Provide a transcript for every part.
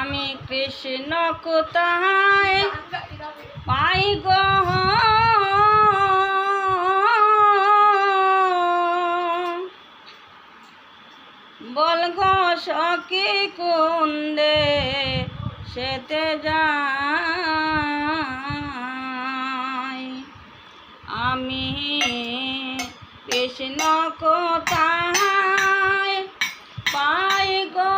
আমি কৃষ্ণ কোথায় পাই গো, বল গো সখী কুন্দে সেতে যাই। আমি কৃষ্ণ কোথায় পাই গো,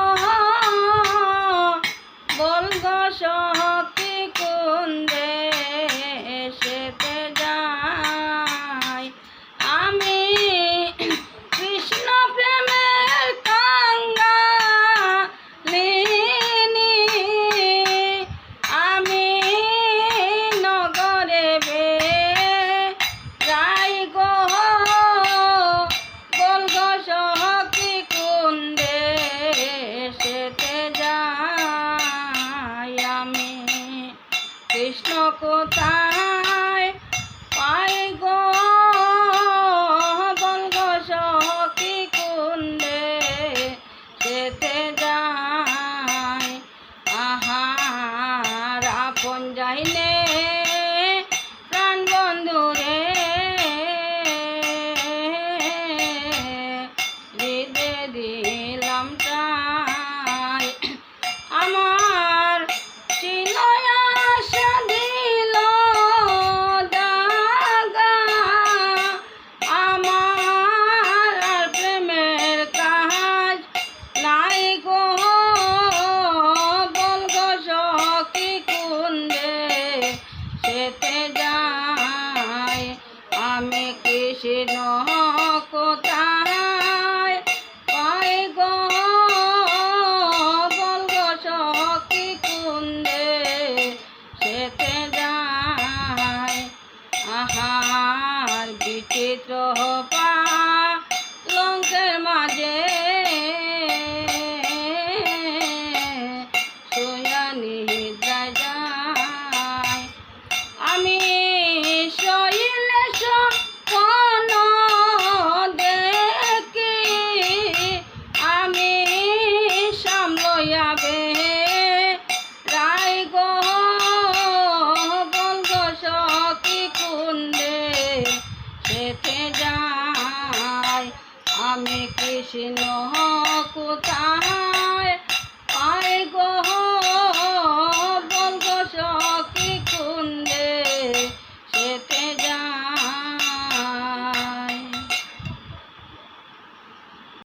বল গো সখী কুন্দে সেতে যাই। আমি কৃষ্ণ প্রেমের কাঙ্গালিনী, আমি নগরে বেড়াই গো, বল গো সখী কুন্দে সেতে যাই। আমি কৃষ্ণ কোথায় পাই গো, বল গো সখী কুন্দে সেতে যাই। আহার আপন যাইলে প্রাণ বন্ধুরে হৃদে দিলাম ঠাই। আমার ছিল আশা দিল দাগা, আমার আর প্রেমের কাজ নাই গো, বল গো সখী কুন্দে সেতে যাই। আমি কৃষ্ণ কোথায় পাই গো, বল গো সখী কুন্দে সেতে যাই। আহার বিচিত্র পালঙ্কের মাঝে শুয়া নিদ্রায় যাই। আমি শৈলে স্বপ্ন দেখি, আমি সামলইয়া বেড়াই গো, বল গো সখী কুন্দে সেতে যাই। আমি কৃষ্ণ কোথায় পাই গো,